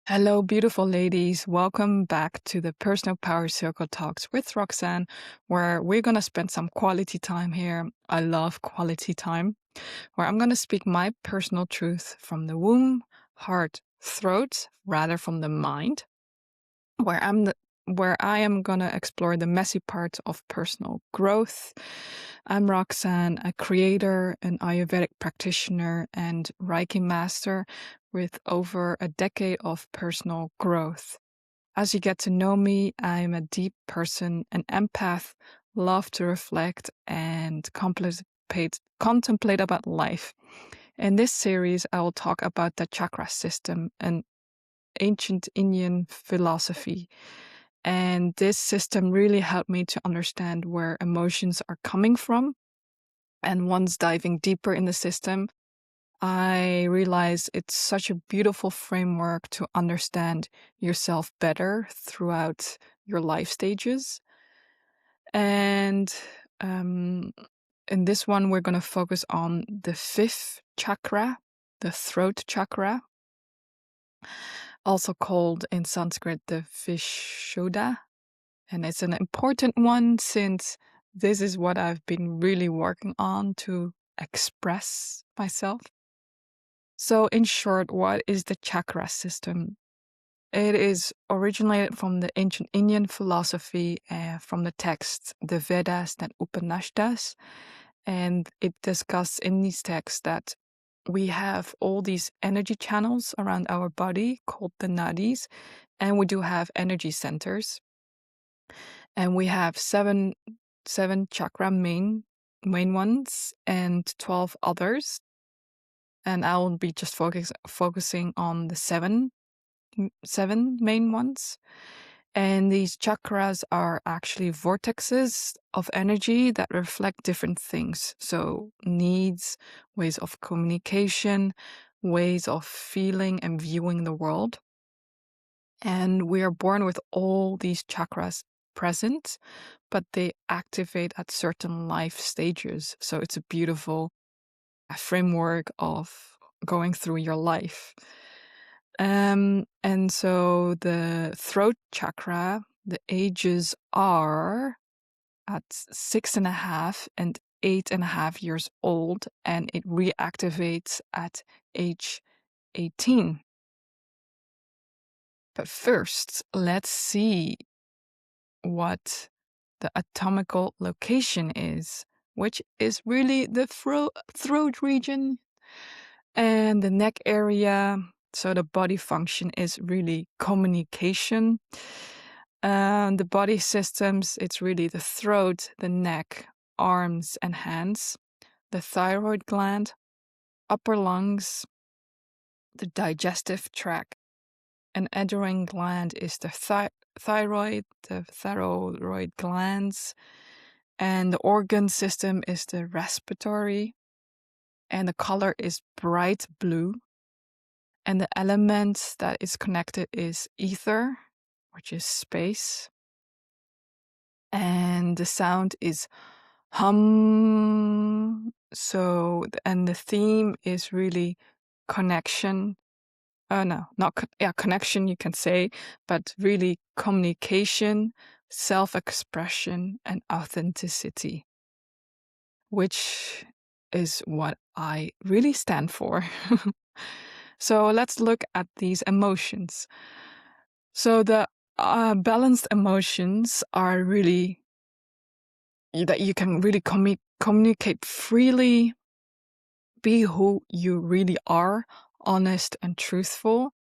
Hello, beautiful ladies. Welcome back to the Personal Power Circle Talks with Roxane, where we're going to spend some quality time here. I love quality time, where I'm going to speak my personal truth from the womb, heart, throat, rather from the mind, where I am going to explore the messy parts of personal growth. I'm Roxane, a creator, an Ayurvedic practitioner, and Reiki master with over a decade of personal growth. As you get to know me, I'm a deep person, an empath, love to reflect and contemplate about life. In this series, I will talk about the chakra system, an ancient Indian philosophy. And this system really helped me to understand where emotions are coming from. And once diving deeper in the system, I realized it's such a beautiful framework to understand yourself better throughout your life stages. And in this one, we're going to focus on the fifth chakra, the throat chakra, also called in Sanskrit the Vishuddha. And it's an important one since this is what I've been really working on to express myself. So in short, what is the chakra system? It is originated from the ancient Indian philosophy, from the texts, the Vedas and Upanishads. And it discusses in these texts that we have all these energy channels around our body called the nadis, and we do have energy centers. And we have seven chakra main ones and 12 others. And I will be just focusing on the seven main ones. And these chakras are actually vortexes of energy that reflect different things. So needs, ways of communication, ways of feeling and viewing the world. And we are born with all these chakras present, but they activate at certain life stages. So it's a beautiful framework of going through your life. And so the throat chakra, the ages are at 6.5 and 8.5 years old, and it reactivates at age 18. But first, let's see what the atomical location is, which is really the throat region and the neck area. So the body function is really communication. The body systems, it's really the throat, the neck, arms and hands, the thyroid gland, upper lungs, the digestive tract. An adjoining gland is the thyroid glands, and the organ system is the respiratory, and the color is bright blue. And the element that is connected is ether, which is space. And the sound is hum. So, and the theme is really connection. Connection, you can say, but really communication, self-expression, and authenticity, which is what I really stand for. So let's look at these emotions. So the balanced emotions are really that you can really communicate freely, be who you really are, honest and truthful.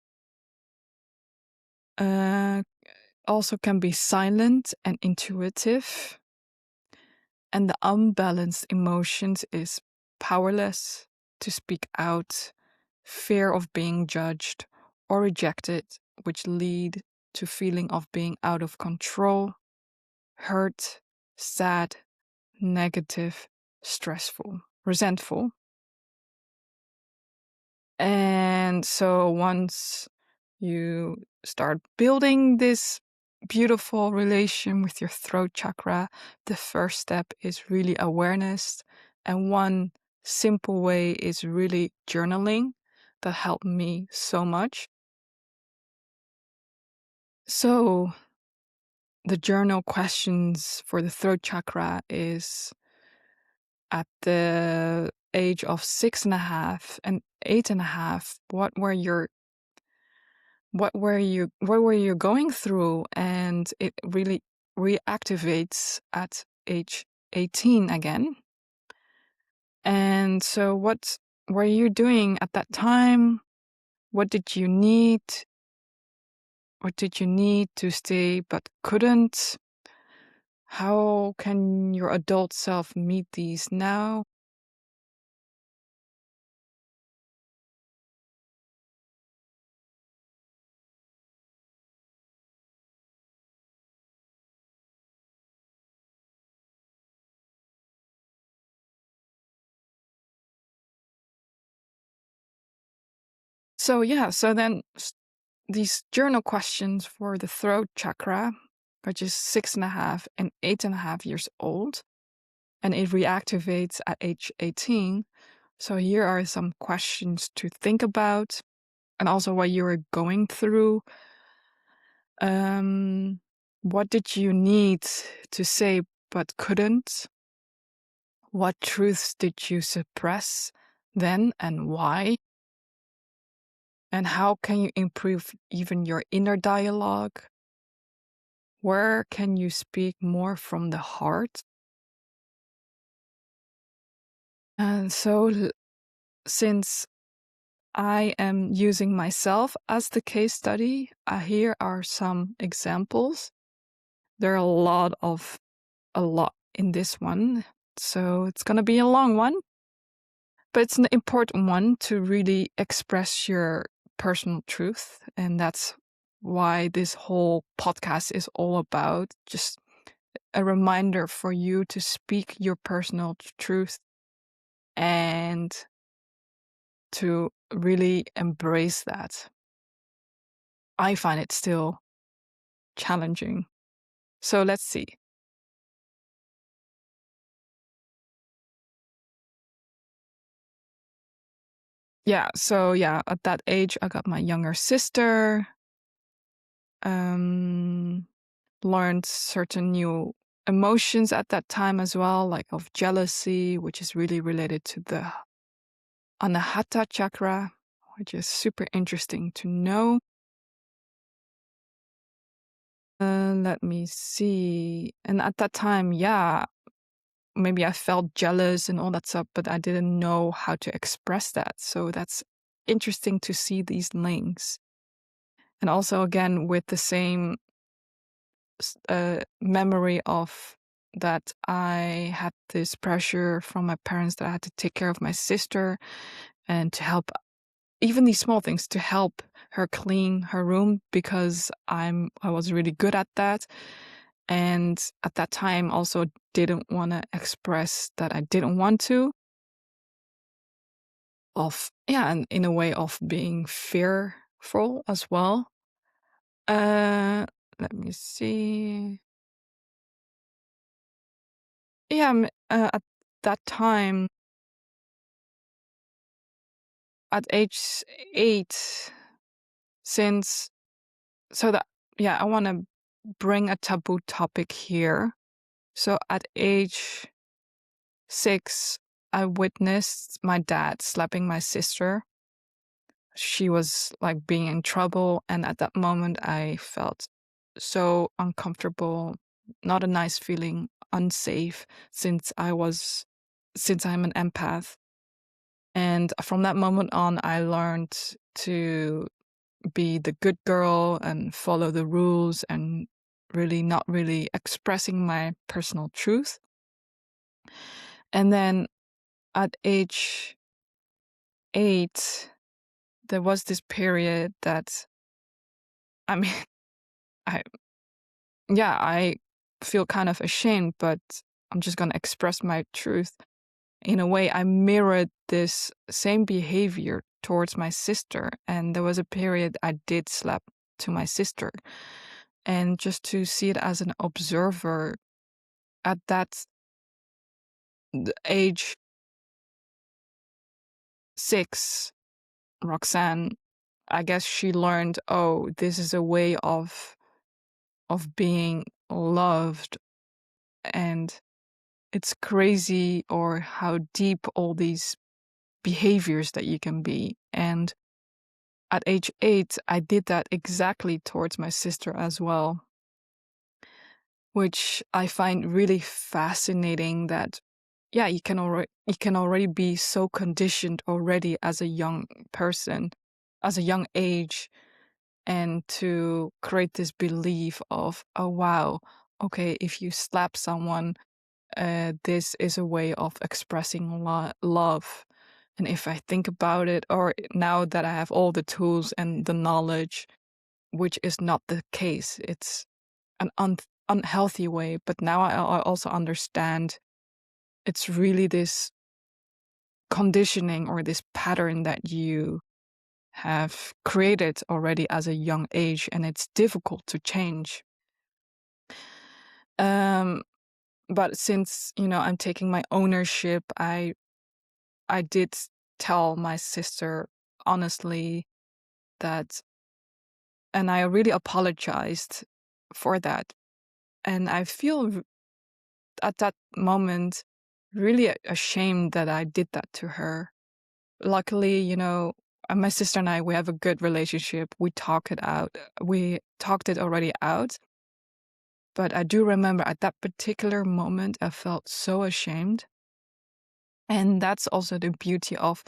Also can be silent and intuitive. And the unbalanced emotions is powerless to speak out, fear of being judged or rejected, which lead to feeling of being out of control, hurt, sad, negative, stressful, resentful. And so once you start building this beautiful relation with your throat chakra, the first step is really awareness. And one simple way is really journaling. That helped me so much. So the journal questions for the throat chakra is at the age of 6.5 and 8.5, what were you going through? And it really reactivates at age 18 again. And so what were you doing at that time? What did you need? What did you need to stay but couldn't? How can your adult self meet these now? So yeah, so then these journal questions for the throat chakra, which is 6.5 and 8.5 years old, and it reactivates at age 18. So here are some questions to think about, and also what you were going through. What did you need to say but couldn't? What truths did you suppress then and why? And how can you improve even your inner dialogue? Where can you speak more from the heart? And so, since I am using myself as the case study, here are some examples. There are a lot in this one, so it's going to be a long one, but it's an important one to really express your personal truth. And that's why this whole podcast is all about, just a reminder for you to speak your personal truth and to really embrace that. I find it still challenging. So let's see. Yeah, so yeah, at that age, I got my younger sister, learned certain new emotions at that time as well, like of jealousy, which is really related to the Anahata chakra, which is super interesting to know. Let me see. And at that time, yeah, maybe I felt jealous and all that stuff, but I didn't know how to express that. So that's interesting to see these links. And also, again, with the same memory of that I had this pressure from my parents that I had to take care of my sister and to help, even these small things, to help her clean her room because I was really good at that. And at that time also didn't want to express that I didn't want to, and in a way of being fearful as well. Let me see. Yeah, at that time, at age 8, since so that yeah, I want to bring a taboo topic here. So at age 6, I witnessed my dad slapping my sister. She was like being in trouble, and at that moment I felt so uncomfortable, not a nice feeling, unsafe, since I'm an empath. And from that moment on, I learned to be the good girl and follow the rules and really not really expressing my personal truth. And then at age 8, there was this period that, I mean, I I feel kind of ashamed, but I'm just going to express my truth. In a way, I mirrored this same behavior towards my sister. And there was a period I did slap to my sister. And just to see it as an observer at that age 6, Roxane, I guess she learned, oh, this is a way of of being loved. And it's crazy or how deep all these behaviors that you can be. And at age 8, I did that exactly towards my sister as well, which I find really fascinating that, yeah, you can already be so conditioned already as a young person, as a young age, and to create this belief of, oh wow, okay, if you slap someone, this is a way of expressing love. And if I think about it, or now that I have all the tools and the knowledge, which is not the case, it's an unhealthy way. But now I also understand it's really this conditioning or this pattern that you have created already as a young age, and it's difficult to change. But since I'm taking my ownership, I did tell my sister honestly that, and I really apologized for that. And I feel at that moment really ashamed that I did that to her. Luckily, my sister and I, we have a good relationship. We talk it out. We talked it already out. But I do remember at that particular moment, I felt so ashamed. And that's also the beauty of,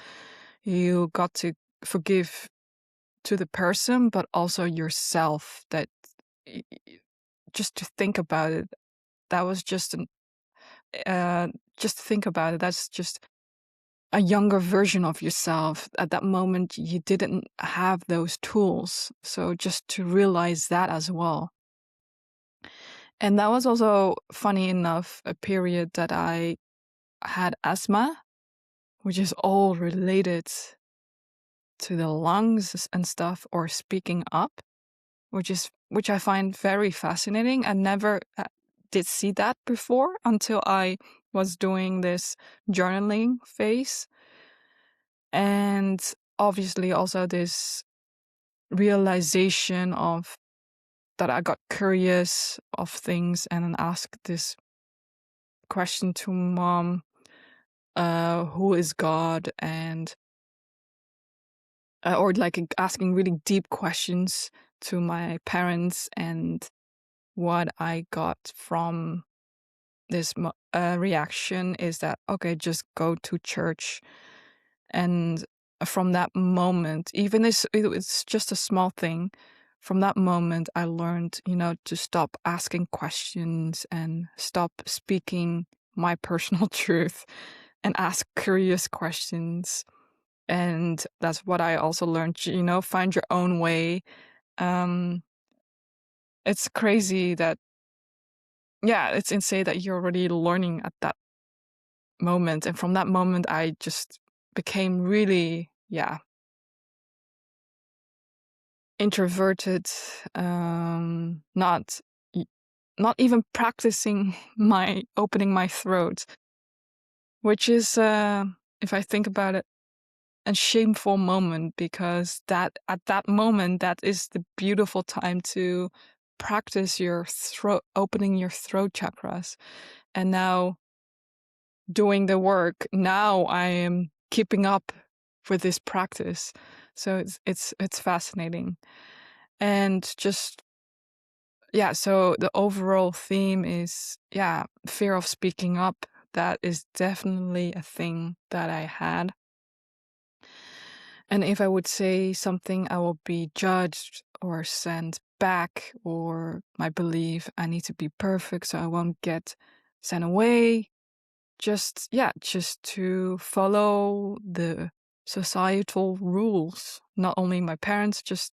you got to forgive to the person, but also yourself. That just to think about it, that was just think about it. That's just a younger version of yourself. At that moment, you didn't have those tools. So just to realize that as well. And that was also, funny enough, a period that I had asthma, which is all related to the lungs and stuff, or speaking up, which I find very fascinating. I never did see that before until I was doing this journaling phase. And obviously also this realization of that I got curious of things and then asked this question to mom, who is God? And or like asking really deep questions to my parents. And what I got from this reaction is that, okay, just go to church. And from that moment, even if it's just a small thing, from that moment I learned, to stop asking questions and stop speaking my personal truth and ask curious questions. And that's what I also learned, find your own way. It's crazy that, yeah, it's insane that you're already learning at that moment. And from that moment, I just became really, introverted, not even practicing my opening my throat, which is, if I think about it, a shameful moment, because that at that moment, that is the beautiful time to practice your throat, opening your throat chakras. And now, doing the work, now I am keeping up with this practice. So it's fascinating. And just, so the overall theme is, fear of speaking up. That is definitely a thing that I had. And if I would say something, I will be judged or sent back, or my belief I need to be perfect so I won't get sent away. Just to follow the societal rules. Not only my parents, just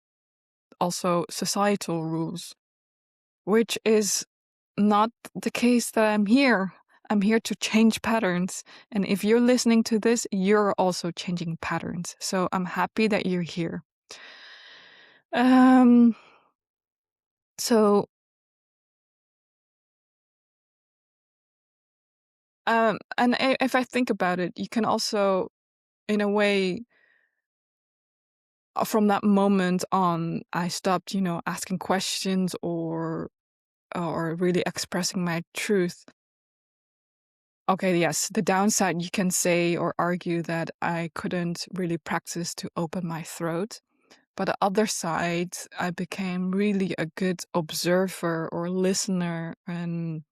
also societal rules, which is not the case that I'm here. I'm here to change patterns. And if you're listening to this, you're also changing patterns. So I'm happy that you're here. Um, so, and if I think about it, you can also, in a way, from that moment on, I stopped, asking questions or or really expressing my truth. Okay, yes, the downside you can say or argue that I couldn't really practice to open my throat. But the other side, I became really a good observer or listener, and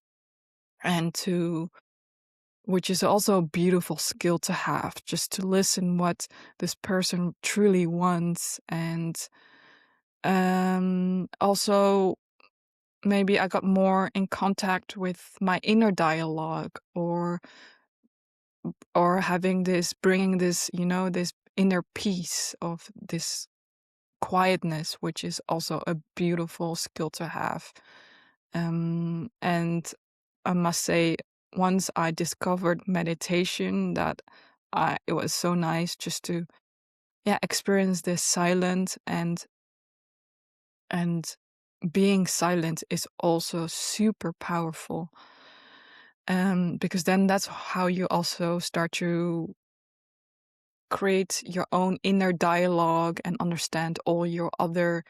to which is also a beautiful skill to have, just to listen what this person truly wants. And also maybe I got more in contact with my inner dialogue, or having this, bringing this, this inner peace of this quietness, which is also a beautiful skill to have. And I must say, once I discovered meditation, that it was so nice just to, yeah, experience this silence. And being silent is also super powerful. Because then that's how you also start to create your own inner dialogue and understand all your other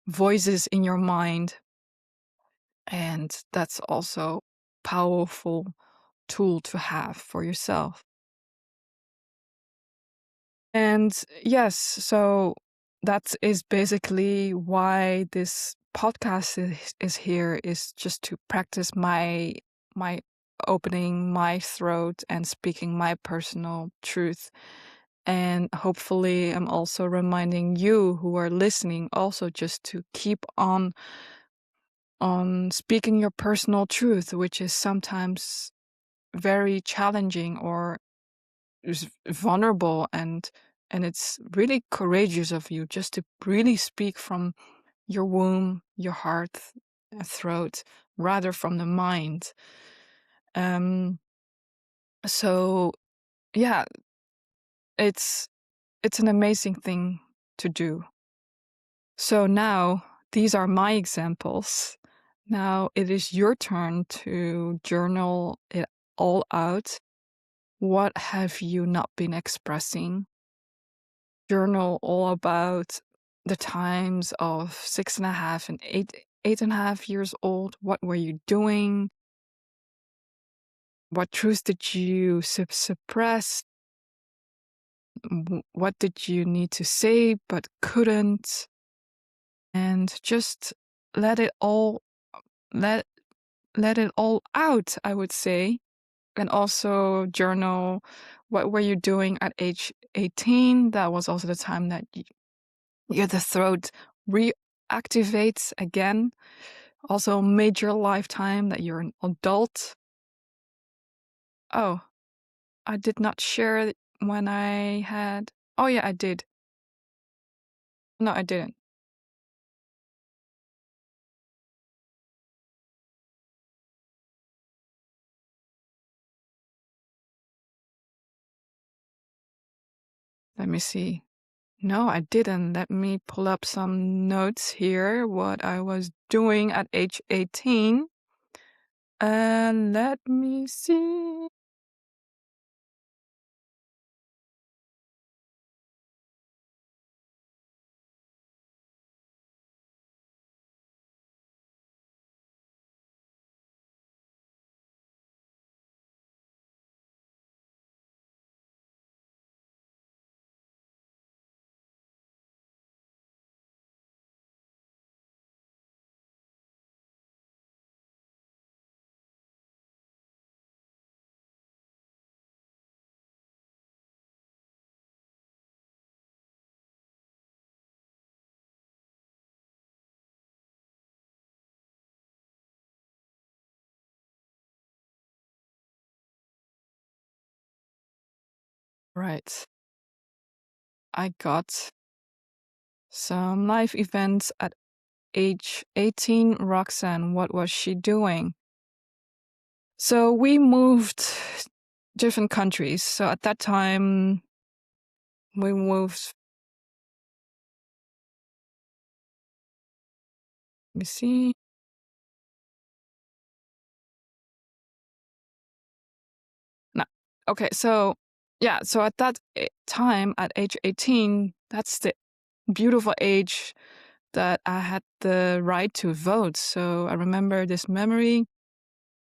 voices in your mind. And that's also powerful tool to have for yourself. And yes, so that is basically why this podcast is here, is just to practice my opening my throat and speaking my personal truth. And hopefully I'm also reminding you who are listening also just to keep on speaking your personal truth, which is sometimes very challenging or is vulnerable, and it's really courageous of you just to really speak from your womb, your heart, throat, rather from the mind. Um, so yeah, it's an amazing thing to do. So now these are my examples. Now it is your turn to journal it all out. What have you not been expressing? Journal all about the times of 6.5 and 8.5 years old. What were you doing? What truths did you suppress? What did you need to say but couldn't? And just let it all let let it all out, I would say. And also journal what were you doing at age 18. That was also the time that the throat reactivates again. Also major lifetime that you're an adult. Oh, I did not share it when I had. Oh yeah, I did. No, I didn't. Let me see. No, I didn't. Let me pull up some notes here, what I was doing at age 18. And let me see. Right. I got some life events at age 18. Roxane, what was she doing? So we moved different countries. So at that time, we moved. Let me see. No. Okay. So yeah. So at that time, at age 18, that's the beautiful age that I had the right to vote. So I remember this memory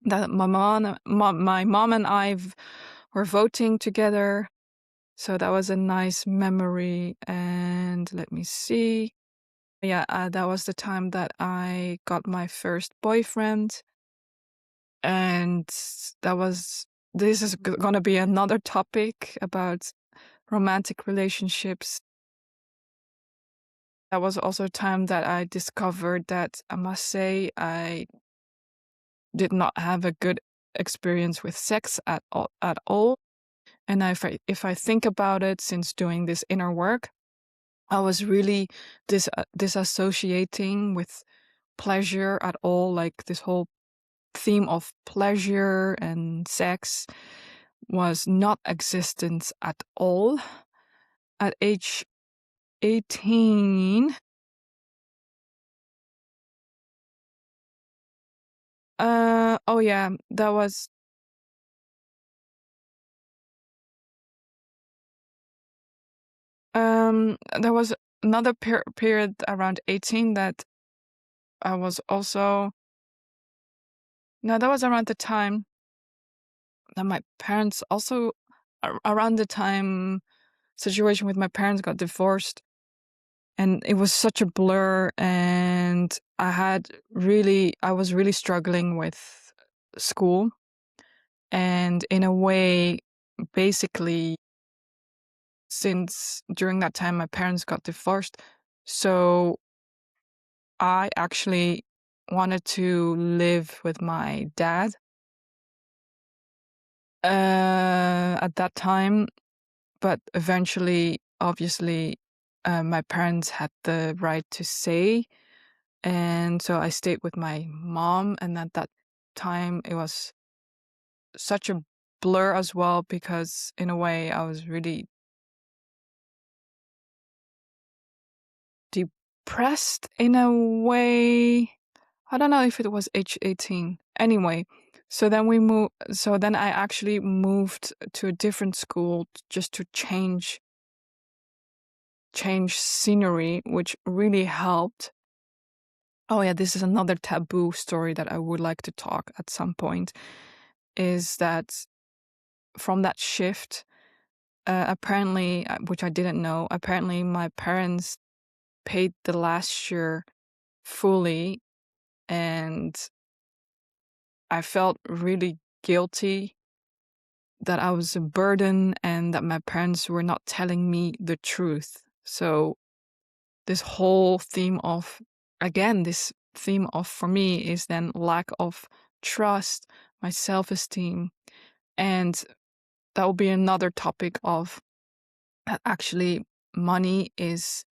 that my mom and I were voting together. So that was a nice memory. And let me see. Yeah, that was the time that I got my first boyfriend. And this is going to be another topic about romantic relationships. That was also a time that I discovered that I must say I did not have a good experience with sex at all. And if I think about it, since doing this inner work, I was really disassociating with pleasure at all. Like this whole theme of pleasure and sex was not existent at all. At age 18, oh yeah, that was there was another period around 18 that I was also no, that was around the time that my parents also around the time situation with my parents got divorced, and it was such a blur, and I was really struggling with school, and in a way, basically, since during that time my parents got divorced, so I actually wanted to live with my dad at that time, but eventually, obviously, my parents had the right to say, and so I stayed with my mom. And at that time, it was such a blur as well, because in a way, I was really depressed in a way. I don't know if it was age 18. Anyway, so then I actually moved to a different school just to change scenery, which really helped. Oh yeah, this is another taboo story that I would like to talk at some point, is that from that shift, apparently, which I didn't know, apparently my parents paid the last year fully, and I felt really guilty that I was a burden and that my parents were not telling me the truth. So this whole theme of, again, this theme of, for me, is then lack of trust, my self-esteem. And that will be another topic of actually money is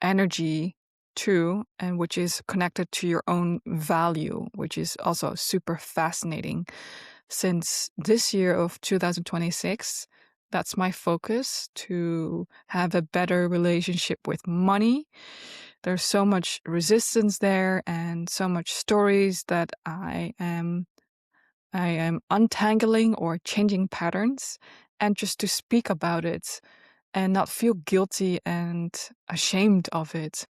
energy too, and which is connected to your own value, which is also super fascinating. Since this year of 2026, that's my focus, to have a better relationship with money. There's so much resistance there and so much stories that I am untangling or changing patterns, and just to speak about it and not feel guilty and ashamed of it.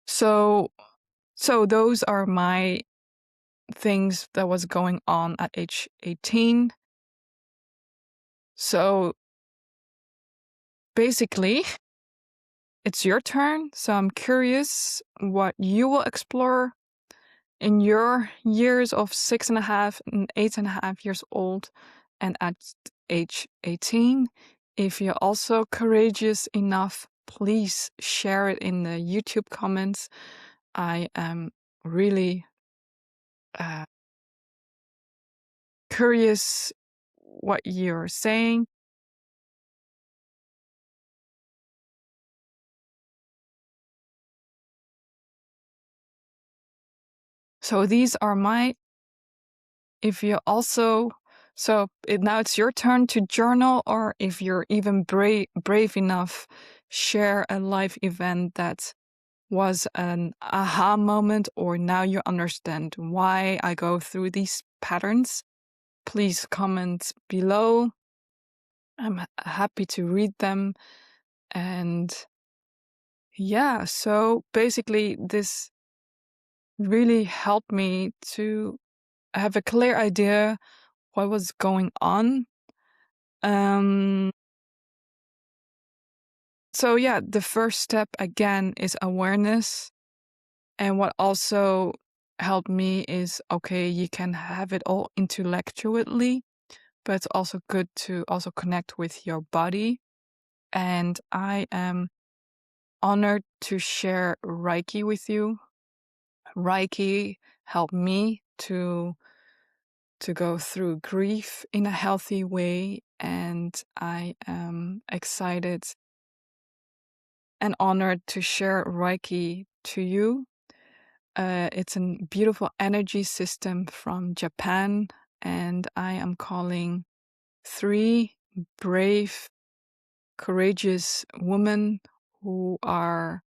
So those are my things that was going on at age 18. So basically, it's your turn. So I'm curious what you will explore in your years of 6.5 and 8.5 years old, and at age 18. If you're also courageous enough, please share it in the YouTube comments. I am really curious what you're saying. So these are my, if you also, now it's your turn to journal, or if you're even brave enough, share a life event that was an aha moment, or now you understand why I go through these patterns. Please comment below. I'm happy to read them. And Yeah, so basically, this really helped me to have a clear idea what was going on. Um, so, yeah, the first step again is awareness. And what also helped me is okay, you can have it all intellectually, but it's also good to also connect with your body. And I am honored to share Reiki with you. Reiki helped me to go through grief in a healthy way, and I am excited and honored to share Reiki to you. It's a beautiful energy system from Japan, and I am calling 3 brave, courageous women who are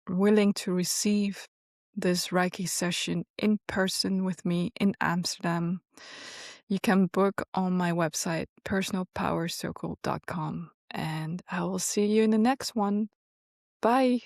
willing to receive this Reiki session in person with me in Amsterdam. You can book on my website, personalpowercircle.com, and I will see you in the next one. Bye.